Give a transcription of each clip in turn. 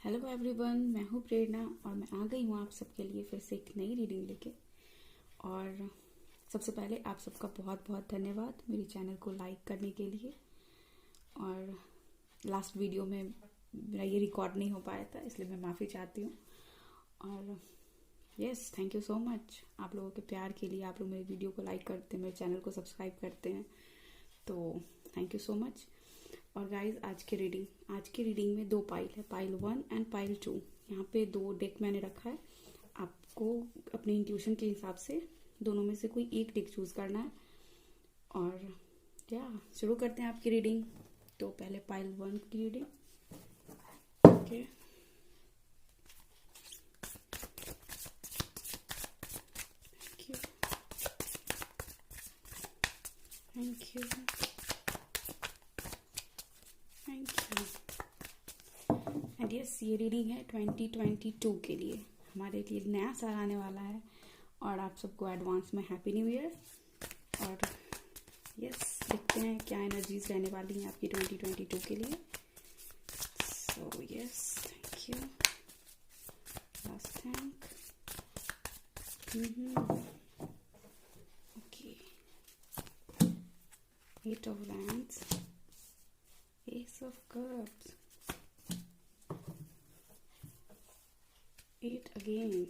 Hello everyone, मैं हूँ प्रेरणा और मैं आ गई हूँ आप सबके लिए फिर से एक नई रीडिंग लेके। और सबसे पहले आप सबका बहुत बहुत धन्यवाद मेरी चैनल को लाइक करने के लिए। और लास्ट वीडियो में मेरा ये रिकॉर्ड नहीं हो पाया था, इसलिए मैं माफ़ी चाहती हूँ। और yes, thank you so much आप लोगों के प्यार के लिए। आप लोग मेरे वीडियो को लाइक करते हैं, मेरे चैनल को सब्सक्राइब करते हैं, तो थैंक यू सो मच। और गाइज, आज की रीडिंग में 2 पाइल है, पाइल 1 एंड पाइल 2। यहाँ पे 2 डेक मैंने रखा है। आपको अपने इंट्यूशन के हिसाब से दोनों में से कोई एक डेक चूज करना है। और शुरू करते हैं आपकी रीडिंग। तो पहले पाइल 1 की reading. Okay, thank you and yes, ये रीडिंग है 2022 के लिए। हमारे लिए नया साल आने वाला है और आप सबको एडवांस में हैप्पी न्यू ईयर। और यस, देखते हैं क्या एनर्जीज रहने वाली हैं आपकी 2022 के लिए। So yes, thank you, last thank. Okay, 8 of Wands, Ace of Cups, 8 again,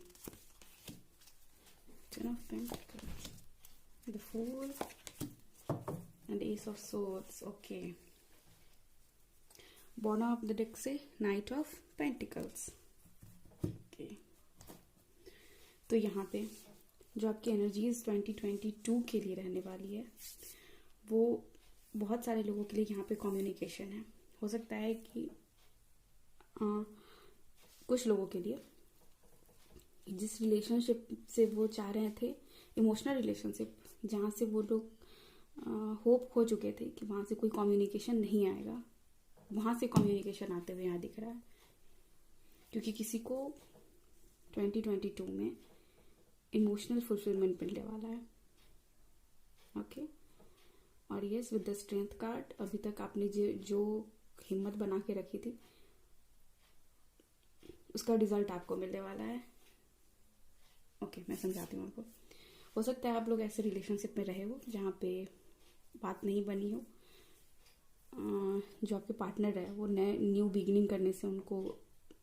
10 of Pentacles, the Fool and Ace of Swords. Okay, bottom of the deck से नाइट ऑफ पेंटिकल्स। ओके, तो यहाँ पे जो आपकी एनर्जीज 2022 के लिए रहने वाली है, वो बहुत सारे लोगों के लिए यहाँ पे कम्युनिकेशन है। हो सकता है कि कुछ लोगों के लिए जिस रिलेशनशिप से वो चाह रहे थे, इमोशनल रिलेशनशिप, जहाँ से वो लोग होप खो चुके थे कि वहाँ से कोई कम्युनिकेशन नहीं आएगा, वहाँ से कम्युनिकेशन आते हुए यहाँ दिख रहा है। क्योंकि किसी को 2022 में इमोशनल फुलफिलमेंट मिलने वाला है। ओके, और yes, with the strength card, अभी तक आपने जो हिम्मत बना के रखी थी उसका रिजल्ट आपको मिलने वाला है। ओके, मैं समझाती हूँ आपको। हो सकता है आप लोग ऐसे रिलेशनशिप में रहे हो जहाँ पे बात नहीं बनी हो। जो आपके पार्टनर है वो न्यू बिगिनिंग करने से उनको,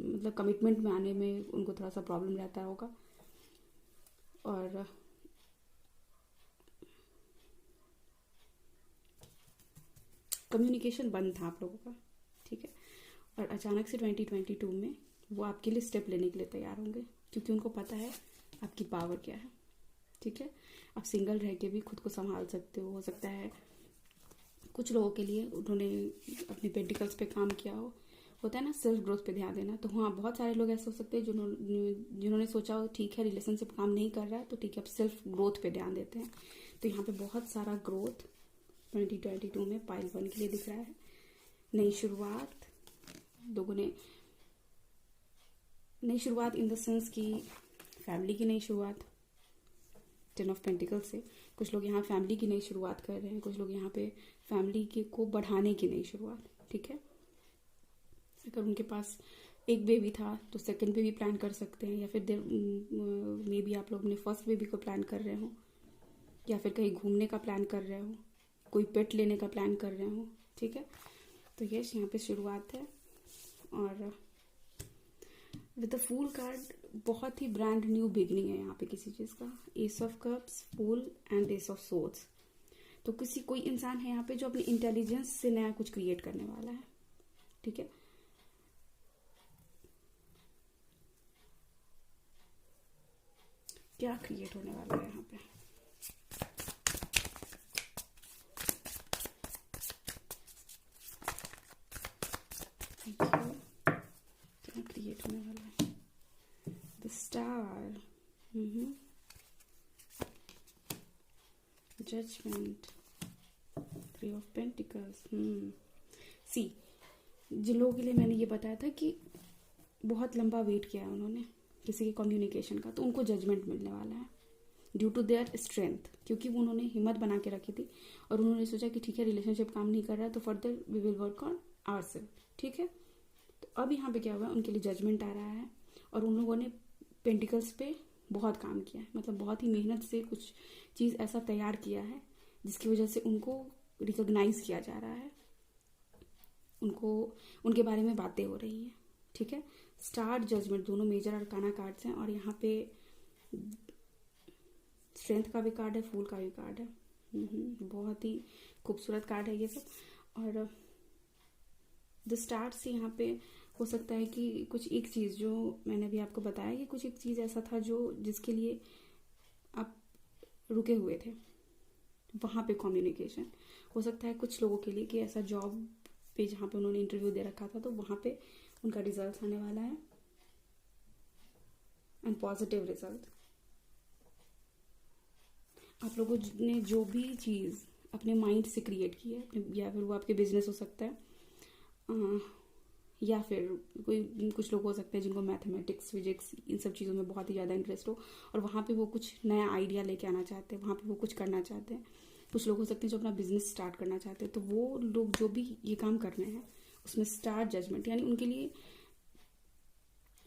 मतलब कमिटमेंट में आने में उनको थोड़ा सा प्रॉब्लम रहता होगा। और कम्युनिकेशन बंद था आप लोगों का, ठीक है। और अचानक से 2022 में वो आपके लिए स्टेप लेने के लिए तैयार होंगे, क्योंकि उनको पता है आपकी पावर क्या है, ठीक है। आप सिंगल रह के भी खुद को संभाल सकते हो सकता है कुछ लोगों के लिए उन्होंने अपने पेंटिकल्स पे काम किया होता है ना, सेल्फ ग्रोथ पे ध्यान देना। तो हाँ, बहुत सारे लोग ऐसे हो सकते हैं जिन्होंने सोचा हो ठीक है रिलेशनशिप काम नहीं कर रहा है, तो ठीक है अब सेल्फ ग्रोथ पे ध्यान देते हैं। तो यहाँ पे बहुत सारा ग्रोथ 2022 में पाइल 1 के लिए दिख रहा है। नई शुरुआत, लोगों ने नई शुरुआत इन द सेंस की फैमिली की नई शुरुआत, 10 ऑफ पेंटिकल से। कुछ लोग यहाँ फैमिली की नई शुरुआत कर रहे हैं, कुछ लोग यहाँ पे फैमिली को बढ़ाने की नई शुरुआत, ठीक है। अगर उनके पास एक बेबी था तो सेकंड बेबी प्लान कर सकते हैं, या फिर मे बी आप लोग अपने फर्स्ट बेबी को प्लान कर रहे हो, या फिर कहीं घूमने का प्लान कर रहे हो, कोई पेट लेने का प्लान कर रहे हो, ठीक है। तो यस, यहाँ पे शुरुआत है। और विद द फूल कार्ड, बहुत ही ब्रांड न्यू बिगनिंग है यहाँ पे किसी चीज़ का। Ace of cups, fool and ace of swords. तो कोई इंसान है यहाँ पे जो अपनी इंटेलिजेंस से नया कुछ क्रिएट करने वाला है, ठीक है। क्या क्रिएट होने वाला है यहाँ पे? Thank you. क्या क्रिएट होने वाला है? The star, judgement, 3 of pentacles. See, जिन लोगों के लिए मैंने ये बताया था कि बहुत लंबा वेट किया है उन्होंने किसी के कम्युनिकेशन का, तो उनको जजमेंट मिलने वाला है ड्यू टू देयर स्ट्रेंथ, क्योंकि वो उन्होंने हिम्मत बना के रखी थी और उन्होंने सोचा कि ठीक है रिलेशनशिप काम नहीं कर रहा है, तो further we will work on ourselves, ठीक है। तो अब यहाँ पे क्या हुआ, उनके लिए जजमेंट आ रहा है और उन लोगों ने पेंटिकल्स पे बहुत काम किया है, मतलब बहुत ही मेहनत से कुछ चीज़ ऐसा तैयार किया है जिसकी वजह से उनको रिकॉग्नाइज किया जा रहा है, उनको उनके बारे में बातें हो रही हैं। ठीक है, स्टार, जजमेंट दोनों मेजर अरकाना कार्ड्स हैं और यहाँ पे स्ट्रेंथ का भी कार्ड है, फूल का भी कार्ड है। बहुत ही खूबसूरत कार्ड है ये सब। और द स्टार से यहाँ पे हो सकता है कि कुछ एक चीज़ जो मैंने अभी आपको बताया, कि कुछ एक चीज़ ऐसा था जो जिसके लिए आप रुके हुए थे, वहाँ पे कम्युनिकेशन हो सकता है कुछ लोगों के लिए, कि ऐसा जॉब पे जहाँ पे उन्होंने इंटरव्यू दे रखा था तो वहाँ पे उनका रिजल्ट आने वाला है एंड पॉजिटिव रिजल्ट। आप लोगों ने जो भी चीज़ अपने माइंड से क्रिएट की है, या फिर वो आपके बिजनेस हो सकता है, या फिर कोई कुछ लोग हो सकते हैं जिनको मैथमेटिक्स, फिजिक्स, इन सब चीज़ों में बहुत ही ज़्यादा इंटरेस्ट हो और वहाँ पे वो कुछ नया आइडिया लेके आना चाहते हैं, वहाँ पे वो कुछ करना चाहते हैं। कुछ लोग हो सकते हैं जो अपना बिजनेस स्टार्ट करना चाहते हैं, तो वो लोग जो भी ये काम कर रहे हैं उसमें स्टार, जजमेंट, यानी उनके लिए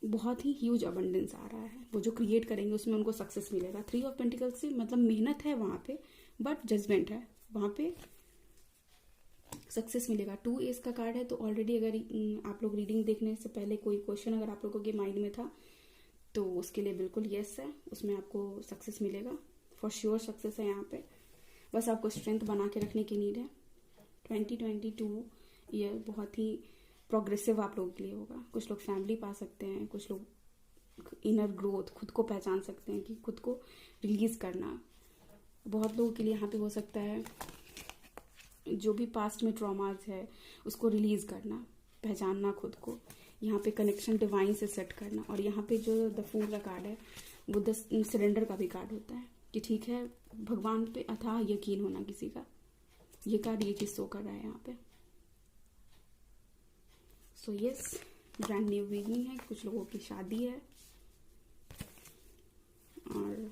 बहुत ही ह्यूज अबंडेंस आ रहा है। वो जो क्रिएट करेंगे उसमें उनको सक्सेस मिलेगा। 3 ऑफ पेंटिकल्स से मतलब मेहनत है वहाँ पे, बट जजमेंट है, वहाँ पे सक्सेस मिलेगा। 2 एस का कार्ड है, तो ऑलरेडी अगर आप लोग रीडिंग देखने से पहले कोई क्वेश्चन अगर आप लोगों के माइंड में था तो उसके लिए बिल्कुल यस है, उसमें आपको सक्सेस मिलेगा, फॉर श्योर सक्सेस है यहाँ पे। बस आपको स्ट्रेंथ बना के रखने की नीड है। 2022 ईयर बहुत ही प्रोग्रेसिव आप लोगों के लिए होगा। कुछ लोग फैमिली पा सकते हैं, कुछ लोग इनर ग्रोथ, खुद को पहचान सकते हैं कि खुद को रिलीज करना। बहुत लोगों के लिए यहाँ पे हो सकता है जो भी पास्ट में ट्रॉमाज है उसको रिलीज करना, पहचानना खुद को, यहाँ पे कनेक्शन डिवाइन से सेट करना। और यहाँ पे जो द फूल का कार्ड है वो द सरेंडर का भी कार्ड होता है, कि ठीक है भगवान पे अथाह यकीन होना किसी का, ये कार्ड ये चीज शो कर रहा है यहाँ पे। So yes, brand new beginning है, कुछ लोगों की शादी है और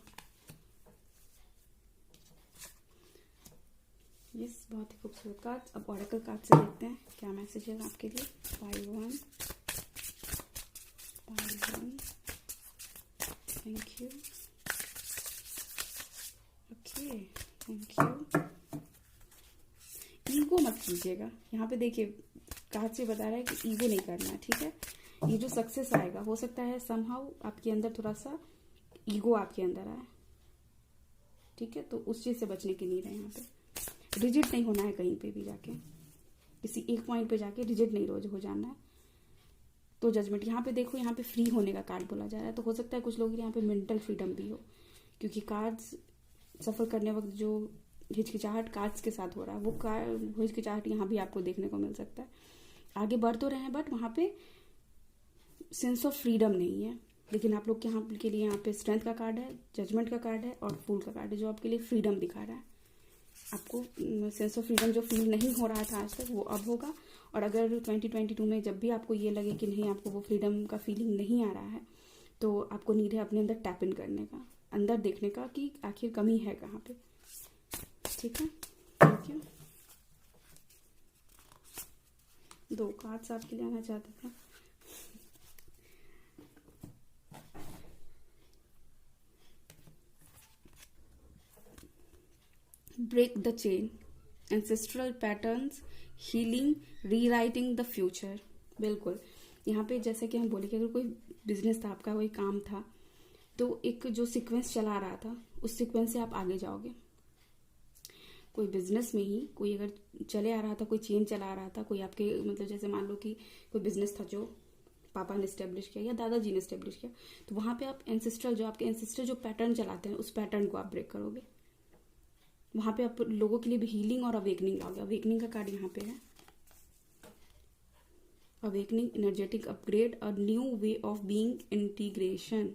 यस बहुत ही खूबसूरत कार्ड। अब ऑरेकल कार्ड से देखते हैं क्या मैसेज है आपके लिए। 5-1 thank you, okay thank you. Ego मत कीजिएगा, यहाँ पे देखिए कार्ड से बता रहा है कि ईगो नहीं करना है। ठीक है, ये जो सक्सेस आएगा हो सकता है समहाउ आपके अंदर थोड़ा सा ईगो आपके अंदर आए। ठीक है, तो उस चीज से बचने की नीड है। यहाँ पे रिजिड नहीं होना है, कहीं पे भी जाके किसी एक पॉइंट पे जाके रिजिड नहीं रोज हो जाना है। तो जजमेंट यहाँ पे देखो, यहाँ पे फ्री होने का कार्ड बोला जा रहा है, तो हो सकता है कुछ लोग यहाँ पे मेंटल फ्रीडम भी हो, क्योंकि कार्ड्स सफर करने वक्त जो हिचकिचाहट कार्ड्स के साथ हो रहा है वो हिचकिचाहट यहाँ भी आपको देखने को मिल सकता है। आगे बढ़ तो रहे हैं बट वहाँ पे सेंस ऑफ फ्रीडम नहीं है। लेकिन आप लोग के लिए यहाँ पे स्ट्रेंथ का कार्ड है, जजमेंट का कार्ड है और फूल का कार्ड है, जो आपके लिए फ्रीडम दिखा रहा है। आपको सेंस ऑफ फ्रीडम जो फील नहीं हो रहा था आज तक वो अब होगा। और अगर 2022 में जब भी आपको ये लगे कि नहीं आपको वो फ्रीडम का फीलिंग नहीं आ रहा है, तो आपको नीड है अपने अंदर टैप इन करने का, अंदर देखने का कि आखिर कमी है कहाँ पे। ठीक है, थैंक यू। 2 कार्ड्स आपके लिए आना चाहते थे। Break the chain, ancestral patterns, healing, rewriting the future. बिल्कुल, यहाँ पे जैसे कि हम बोले कि अगर कोई बिजनेस था आपका, कोई काम था, तो एक जो सीक्वेंस चला रहा था उस सीक्वेंस से आप आगे जाओगे। कोई बिजनेस में ही कोई अगर चले आ रहा था, कोई चेन चला आ रहा था, कोई आपके मतलब जैसे मान लो कि कोई बिजनेस था जो पापा ने स्टेब्लिश किया या दादाजी ने स्टेब्लिश किया, तो वहां पे आप एंसेस्ट्रल जो आपके एंसेस्टर जो पैटर्न चलाते हैं उस पैटर्न को आप ब्रेक करोगे। वहां पे आप लोगों के लिए भी हीलिंग और अवेकनिंग लाओगे। अवेकनिंग का कार्ड यहाँ पे है, awakening, energetic upgrade, a new way of being, integration.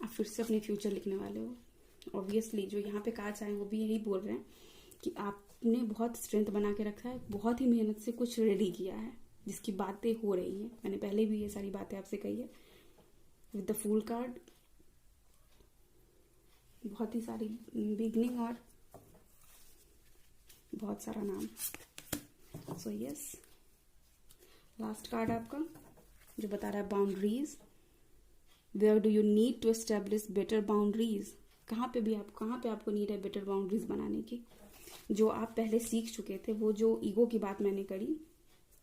आप फिर से अपने फ्यूचर लिखने वाले हो। ऑब्वियसली जो यहाँ पे कार्ड्स आए वो भी यही बोल रहे हैं कि आपने बहुत स्ट्रेंथ बना के रखा है, बहुत ही मेहनत से कुछ रेडी किया है जिसकी बातें हो रही हैं। मैंने पहले भी ये सारी बातें आपसे कही है। विद द फूल कार्ड बहुत ही सारी बिगनिंग और बहुत सारा नाम। सो यस, लास्ट कार्ड आपका जो बता रहा है boundaries. Where do you need to establish better boundaries, कहाँ पे आपको नीड है बेटर बाउंड्रीज बनाने की। जो आप पहले सीख चुके थे, वो जो ईगो की बात मैंने करी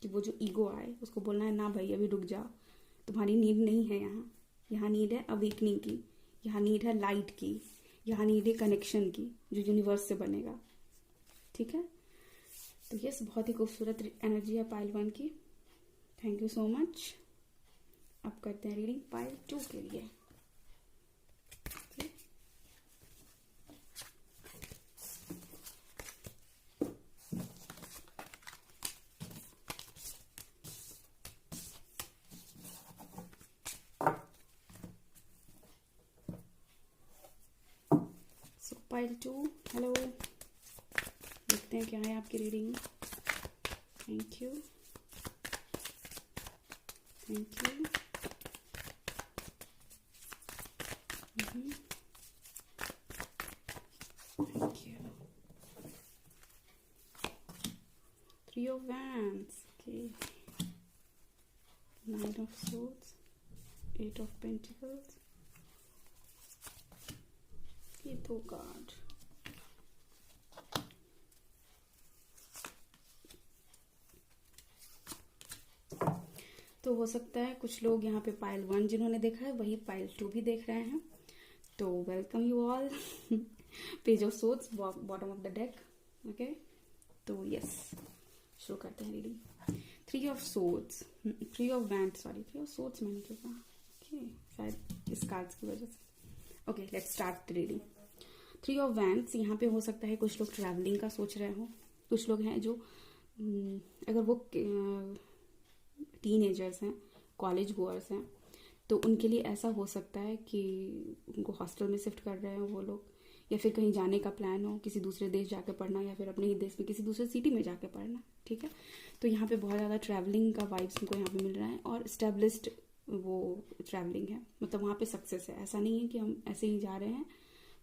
कि वो जो ईगो आए उसको बोलना है ना भाई अभी रुक जाओ, तुम्हारी नीड नहीं है यहाँ नीड है अवेकनिंग की, यहाँ नीड है लाइट की, यहाँ नीड है कनेक्शन की जो यूनिवर्स से बनेगा। ठीक है, तो यस, बहुत ही खूबसूरत एनर्जी है पाइल 1 की। Thank you so much. अब करते हैं रीडिंग पाइल 2 के लिए। सो पाइल 2, हेलो, देखते हैं क्या है आपकी रीडिंग में। Thank you, thank you. Thank you. 3 of Wands. Okay. 9 of Swords. 8 of Pentacles. ये 2 कार्ड। तो हो सकता है कुछ लोग यहाँ पे पाइल 1 जिन्होंने देखा है वही पाइल 2 भी देख रहे हैं, तो welcome you all. Page of swords bottom of the deck. Okay, तो यस, शुरू करते हैं reading. 3 of swords, 3 of wands, sorry 3 of swords मैंने क्यों कहा, ओके शायद इस कार्ड्स की वजह से। Okay, let's start the reading. 3 of wands, यहाँ पे हो सकता है कुछ लोग ट्रैवलिंग का सोच रहे हो, कुछ लोग हैं जो अगर वो टीनेजर्स हैं, कॉलेज गोअर्स हैं, तो उनके लिए ऐसा हो सकता है कि उनको हॉस्टल में शिफ्ट कर रहे हो वो लोग, या फिर कहीं जाने का प्लान हो, किसी दूसरे देश जाके पढ़ना, या फिर अपने ही देश में किसी दूसरे सिटी में जाके पढ़ना। ठीक है, तो यहाँ पे बहुत ज़्यादा ट्रैवलिंग का वाइब्स उनको यहाँ पे मिल रहा है, और इस्टेब्लिश्ड वो ट्रैवलिंग है, मतलब वहाँ पे सक्सेस है। ऐसा नहीं है कि हम ऐसे ही जा रहे हैं,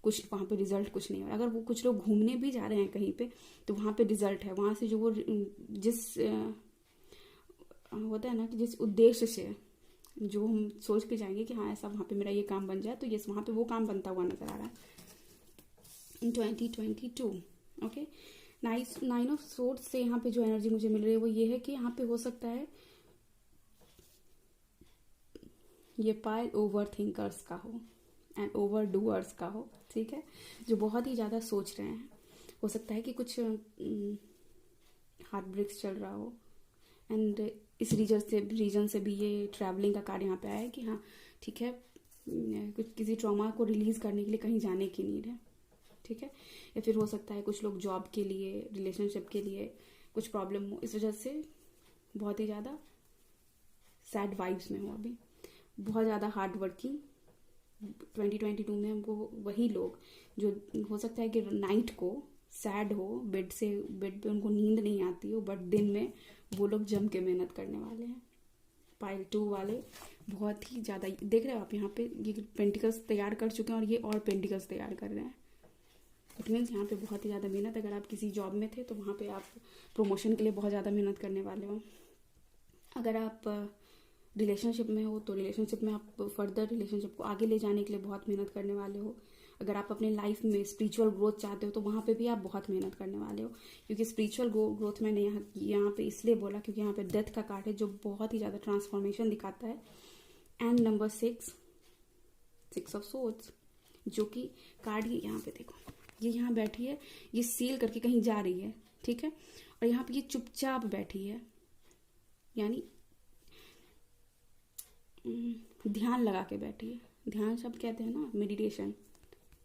कुछ वहाँ पे रिजल्ट कुछ नहीं है। अगर वो कुछ लोग घूमने भी जा रहे हैं कहीं पे, तो वहाँ पे रिजल्ट है, वहाँ से जो वो जिस होता है ना कि जिस उद्देश्य से जो हम सोच के जाएंगे कि हाँ ऐसा वहाँ पे मेरा ये काम बन जाए, तो यस वहाँ पे वो काम बनता हुआ नजर आ रहा है इन 2022। ओके, 9 ऑफ सोर्ड्स से यहाँ पे जो एनर्जी मुझे मिल रही है वो ये है कि यहाँ पे हो सकता है ये पाइल ओवर थिंकर्स का हो एंड ओवर डूअर्स का हो। ठीक है, जो बहुत ही ज़्यादा सोच रहे हैं। हो सकता है कि कुछ हार्ट ब्रेक्स चल रहा हो, एंड इस रीजन से भी ये ट्रैवलिंग का कार्ड यहाँ पे आया है कि हाँ ठीक है, कुछ किसी ट्रॉमा को रिलीज करने के लिए कहीं जाने की नीड है। ठीक है, या फिर हो सकता है कुछ लोग जॉब के लिए, रिलेशनशिप के लिए कुछ प्रॉब्लम हो, इस वजह से बहुत ही ज़्यादा सैड वाइब्स में हो अभी, बहुत ज़्यादा हार्ड वर्किंग। 2022 में हमको वही लोग जो हो सकता है कि नाइट को सैड हो, बेड पे उनको नींद नहीं आती हो, बट दिन में वो लोग जम के मेहनत करने वाले हैं। पाइल 2 वाले बहुत ही ज़्यादा, देख रहे हो आप यहाँ पे ये पेंटिकल्स तैयार कर चुके हैं और ये और पेंटिकल्स तैयार कर रहे हैं। इट मीन्स यहाँ पे बहुत ही ज़्यादा मेहनत। अगर आप किसी जॉब में थे तो वहाँ पे आप प्रमोशन के लिए बहुत ज़्यादा मेहनत करने वाले हो। अगर आप रिलेशनशिप में हो तो रिलेशनशिप में आप फर्दर रिलेशनशिप को आगे ले जाने के लिए बहुत मेहनत करने वाले हो। अगर आप अपने लाइफ में स्पिरिचुअल ग्रोथ चाहते हो तो वहाँ पे भी आप बहुत मेहनत करने वाले हो, क्योंकि स्पिरिचुअल ग्रोथ मैंने यहाँ पे इसलिए बोला क्योंकि यहाँ पे डेथ का कार्ड है जो बहुत ही ज़्यादा ट्रांसफॉर्मेशन दिखाता है। एंड नंबर 6 ऑफ सोर्ड्स, जो कि कार्ड ही यहाँ पे देखो, ये यहाँ बैठी है, ये सील करके कहीं जा रही है। ठीक है, और यहाँ पे ये चुपचाप बैठी है, यानी ध्यान लगा के बैठी है। ध्यान शब्द कहते हैं ना, मेडिटेशन।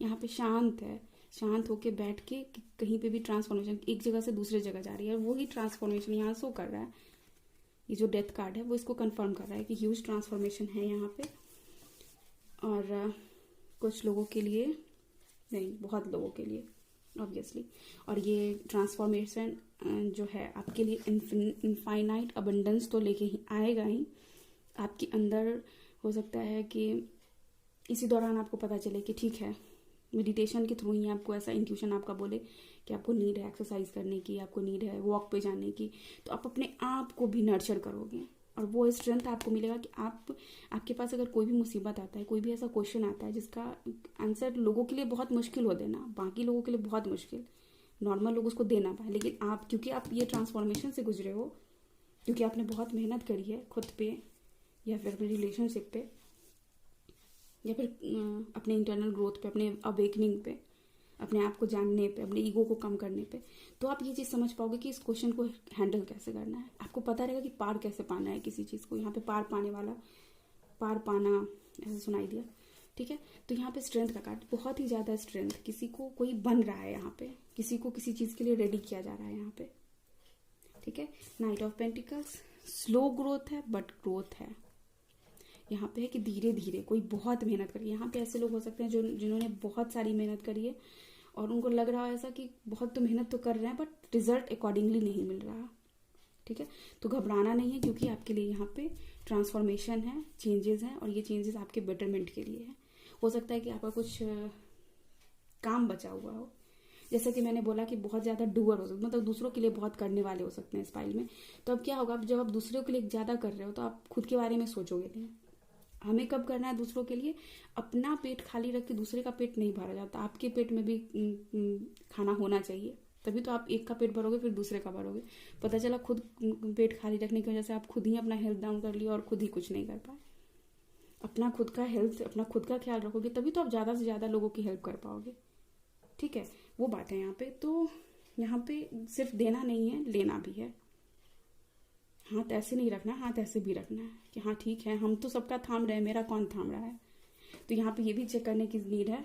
यहाँ पे शांत है, शांत होके बैठ के कहीं पे भी ट्रांसफॉर्मेशन, एक जगह से दूसरे जगह जा रही है, वही ट्रांसफॉर्मेशन यहाँ शो कर रहा है। ये जो डेथ कार्ड है वो इसको कंफर्म कर रहा है कि ह्यूज ट्रांसफॉर्मेशन है यहाँ पे। और कुछ लोगों के लिए नहीं, बहुत लोगों के लिए ऑब्वियसली। और ये ट्रांसफॉर्मेशन जो है आपके लिए इनफाइनाइट अबंडेंस तो लेके ही आएगा ही। आपके अंदर हो सकता है कि इसी दौरान आपको पता चले कि ठीक है मेडिटेशन के थ्रू ही आपको ऐसा इंट्यूशन आपका बोले कि आपको नीड है एक्सरसाइज करने की, आपको नीड है वॉक पे जाने की, तो आप अपने आप को भी नर्चर करोगे और वो स्ट्रेंथ आपको मिलेगा कि आपके पास अगर कोई भी मुसीबत आता है, कोई भी ऐसा क्वेश्चन आता है जिसका आंसर लोगों के लिए बहुत मुश्किल हो देना, बाकी लोगों के लिए बहुत मुश्किल, नॉर्मल लोग उसको दे ना पाए, लेकिन आप क्योंकि आप ये ट्रांसफॉर्मेशन से गुजरे हो, क्योंकि आपने बहुत मेहनत करी है खुद पे या फिर अपने रिलेशनशिप पे या फिर अपने इंटरनल ग्रोथ पे, अपने अवेकनिंग पे, अपने आप को जानने पे, अपने ईगो को कम करने पे, तो आप ये चीज़ समझ पाओगे कि इस क्वेश्चन को हैंडल कैसे करना है। आपको पता रहेगा कि पार कैसे पाना है किसी चीज़ को। यहाँ पे पार पाने वाला, पार पाना ऐसा सुनाई दिया, ठीक है। तो यहाँ पे स्ट्रेंथ का कार्ड, बहुत ही ज़्यादा स्ट्रेंथ, किसी को कोई बन रहा है यहाँ पे, किसी को किसी चीज़ के लिए रेडी किया जा रहा है यहाँ पे, ठीक है। Night of pentacles, slow growth है बट ग्रोथ है। यहाँ पे है कि धीरे धीरे कोई बहुत मेहनत करी। यहाँ पे ऐसे लोग हो सकते हैं जिन्होंने बहुत सारी मेहनत करी है और उनको लग रहा है ऐसा कि बहुत तो मेहनत तो कर रहे हैं बट रिजल्ट अकॉर्डिंगली नहीं मिल रहा, ठीक है। तो घबराना नहीं है, क्योंकि आपके लिए यहाँ पे ट्रांसफॉर्मेशन है, चेंजेस हैं और ये चेंजेस आपके बेटरमेंट के लिए है। हो सकता है कि आपका कुछ काम बचा हुआ हो, जैसे कि मैंने बोला कि बहुत ज़्यादा डूअर हो सकते, मतलब दूसरों के लिए बहुत करने वाले हो सकते हैं इस फाइल में। तो अब क्या होगा, जब आप दूसरों के लिए ज़्यादा कर रहे हो तो आप खुद के बारे में सोचोगे नहीं। हमें कब करना है दूसरों के लिए, अपना पेट खाली रख के दूसरे का पेट नहीं भरा जाता, आपके पेट में भी खाना होना चाहिए, तभी तो आप एक का पेट भरोगे फिर दूसरे का भरोगे। पता चला खुद पेट खाली रखने की वजह से आप खुद ही अपना हेल्थ डाउन कर लिया और खुद ही कुछ नहीं कर पाए। अपना खुद का हेल्थ, अपना खुद का ख्याल रखोगे तभी तो आप ज़्यादा से ज़्यादा लोगों की हेल्प कर पाओगे, ठीक है। वो बात है यहाँ पे। तो यहाँ पे सिर्फ देना नहीं है, लेना भी है। हाथ ऐसे नहीं रखना, हाथ ऐसे भी रखना है कि हाँ ठीक है, हम तो सबका थाम रहे हैं, मेरा कौन थाम रहा है। तो यहाँ पे ये भी चेक करने की नीड है।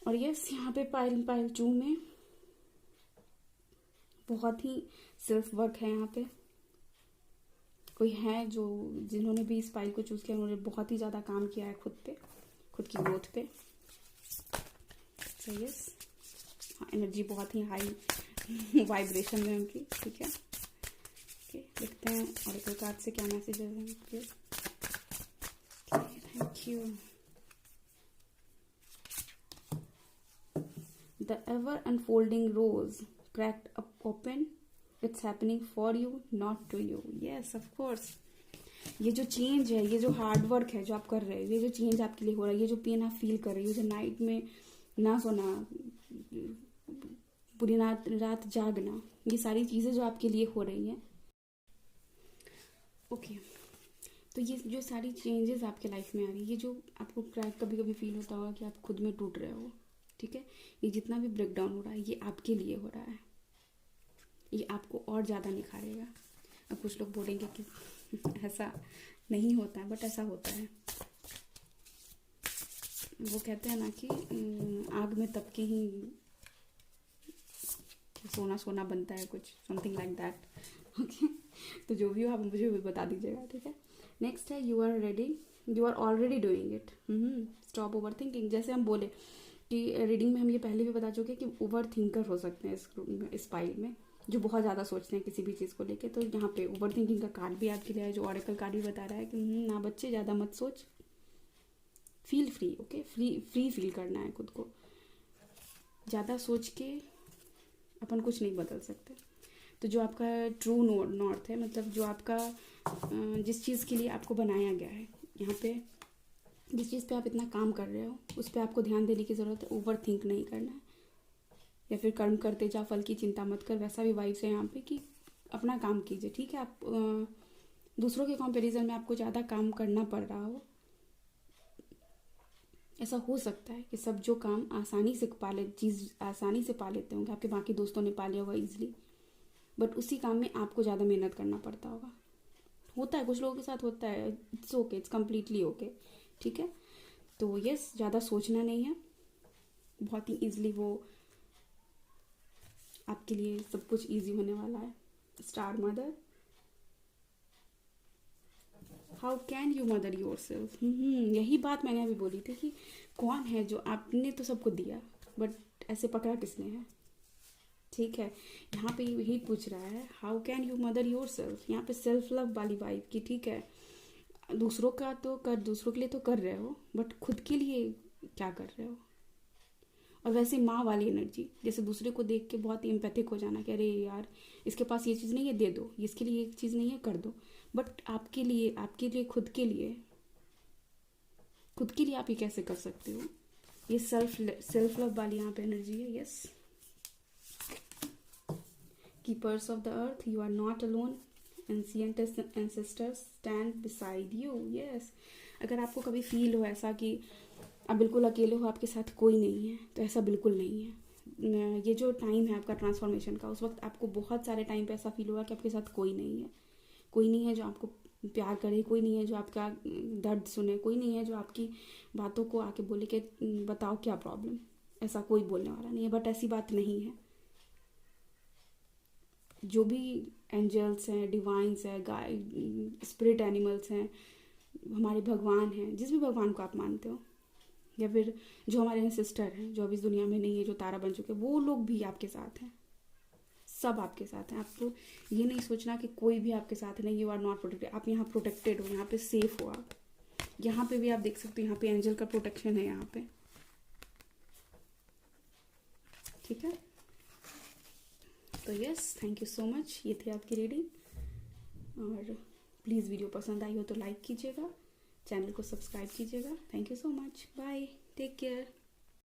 और यस, यहाँ पे पाइल 2 में बहुत ही सेल्फ वर्क है। यहाँ पे कोई है जिन्होंने भी इस पाइल को चूज किया, उन्होंने बहुत ही ज़्यादा काम किया है खुद पे, खुद की ग्रोथ पे। सो यस, हाँ, एनर्जी बहुत ही हाई वाइब्रेशन में उनकी, ठीक है। देखते हैं ऑरेकल कार्ड से क्या मैसेज है उनके। Thank you. The ever unfolding rose cracked up open, it's happening for you not to you. Yes of course, ये जो चेंज है, ये जो हार्ड वर्क है जो आप कर रहे हो, ये जो चेंज आपके लिए हो रहा है, ये जो पेन आप फील कर रहे हो, जो नाइट में ना सोना, पूरी रात जागना, ये सारी चीजें जो आपके लिए हो रही हैं, ओके। तो ये जो सारी चेंजेस आपके लाइफ में आ रही है, ये जो आपको क्रैक कभी कभी फील होता होगा कि आप खुद में टूट रहे हो, ठीक है। ये जितना भी ब्रेक डाउन हो रहा है ये आपके लिए हो रहा है, ये आपको और ज़्यादा निखारेगा। अब कुछ लोग बोलेंगे कि ऐसा नहीं होता है, बट ऐसा होता है। वो कहते हैं ना कि आग में तप के ही सोना सोना बनता है, कुछ समथिंग लाइक दैट, ओके। तो जो भी हो आप मुझे भी बता दीजिएगा, ठीक है। नेक्स्ट है you are ready, you are already doing it, stop overthinking. जैसे हम बोले कि रीडिंग में हम ये पहले भी बता चुके कि ओवर थिंकर हो सकते हैं इस फाइल में, जो बहुत ज़्यादा सोचते हैं किसी भी चीज़ को लेके। तो यहाँ पे ओवर थिंकिंग का कार्ड भी आपके लिए है, जो ऑरेकल कार्ड भी बता रहा है कि ना बच्चे, ज़्यादा मत सोच, feel free, okay. Free feel करना है खुद को। ज़्यादा सोच के अपन कुछ नहीं बदल सकते। तो जो आपका ट्रू नॉर्थ है, मतलब जो आपका जिस चीज़ के लिए आपको बनाया गया है, यहाँ पे जिस चीज़ पे आप इतना काम कर रहे हो उस पर आपको ध्यान देने की ज़रूरत है। ओवर थिंक नहीं करना है, या फिर कर्म करते जा फल की चिंता मत कर, वैसा भी वाइब्स है यहाँ पे कि अपना काम कीजिए, ठीक है। आप दूसरों के कंपैरिजन में आपको ज़्यादा काम करना पड़ रहा हो, ऐसा हो सकता है कि सब जो काम आसानी से आसानी से पा लेते होंगे, आपके बाकी दोस्तों ने पा लिया होगा ईजिली, बट उसी काम में आपको ज़्यादा मेहनत करना पड़ता होगा। होता है, कुछ लोगों के साथ होता है, it's okay, it's completely okay, ठीक है। तो यस, ज़्यादा सोचना नहीं है, बहुत ही ईजिली वो आपके लिए सब कुछ ईजी होने वाला है। Star mother, how can you mother your self. यही बात मैंने अभी बोली थी कि कौन है जो, आपने तो सबको दिया बट ऐसे पकड़ा किसने है, ठीक है। यहाँ पे यही पूछ रहा है, how can you mother your self. यहाँ पे सेल्फ लव वाली वाइब की, ठीक है। दूसरों के लिए तो कर रहे हो, बट खुद के लिए क्या कर रहे हो, और वैसे माँ वाली एनर्जी, जैसे दूसरे को देख के बहुत ही एम्पैथिक हो जाना कि अरे यार इसके पास ये चीज़ नहीं है, दे दो, इसके लिए एक चीज़ नहीं है, कर दो। बट आपके लिए खुद के लिए आप ये कैसे कर सकते हो? ये सेल्फ लव वाली यहाँ पे एनर्जी है। Yes, keepers of the earth, you are not alone, ancient ancestors stand beside you. Yes, अगर आपको कभी फील हो ऐसा कि आप बिल्कुल अकेले हो, आपके साथ कोई नहीं है, तो ऐसा बिल्कुल नहीं है। ये जो टाइम है आपका ट्रांसफॉर्मेशन का, उस वक्त आपको बहुत सारे टाइम पे ऐसा फील होगा कि आपके साथ कोई नहीं है। कोई नहीं है जो आपको प्यार करे, कोई नहीं है जो आपका दर्द सुने, कोई नहीं है जो आपकी बातों को आके बोले कि बताओ क्या प्रॉब्लम। ऐसा कोई बोलने वाला नहीं है। बट ऐसी बात नहीं है। जो भी एंजल्स हैं, डिवाइंस हैं, स्पिरिट एनिमल्स हैं, हमारे भगवान हैं, जिस भी भगवान को आप मानते हो, या फिर जो हमारे सिस्टर हैं जो अभी इस दुनिया में नहीं है, जो तारा बन चुके, वो लोग भी आपके साथ हैं। सब आपके साथ हैं। आपको ये नहीं सोचना कि कोई भी आपके साथ नहीं, यू आर नॉट प्रोटेक्टेड। आप यहाँ प्रोटेक्टेड हो, यहाँ पे सेफ हो। आप यहाँ पे भी आप देख सकते हो, यहाँ पे एंजल का प्रोटेक्शन है यहाँ पे। ठीक है, तो yes, thank you so much. ये थी आपकी रीडिंग। और प्लीज़ वीडियो पसंद आई हो तो लाइक कीजिएगा, चैनल को सब्सक्राइब कीजिएगा। Thank you so much, bye, take care.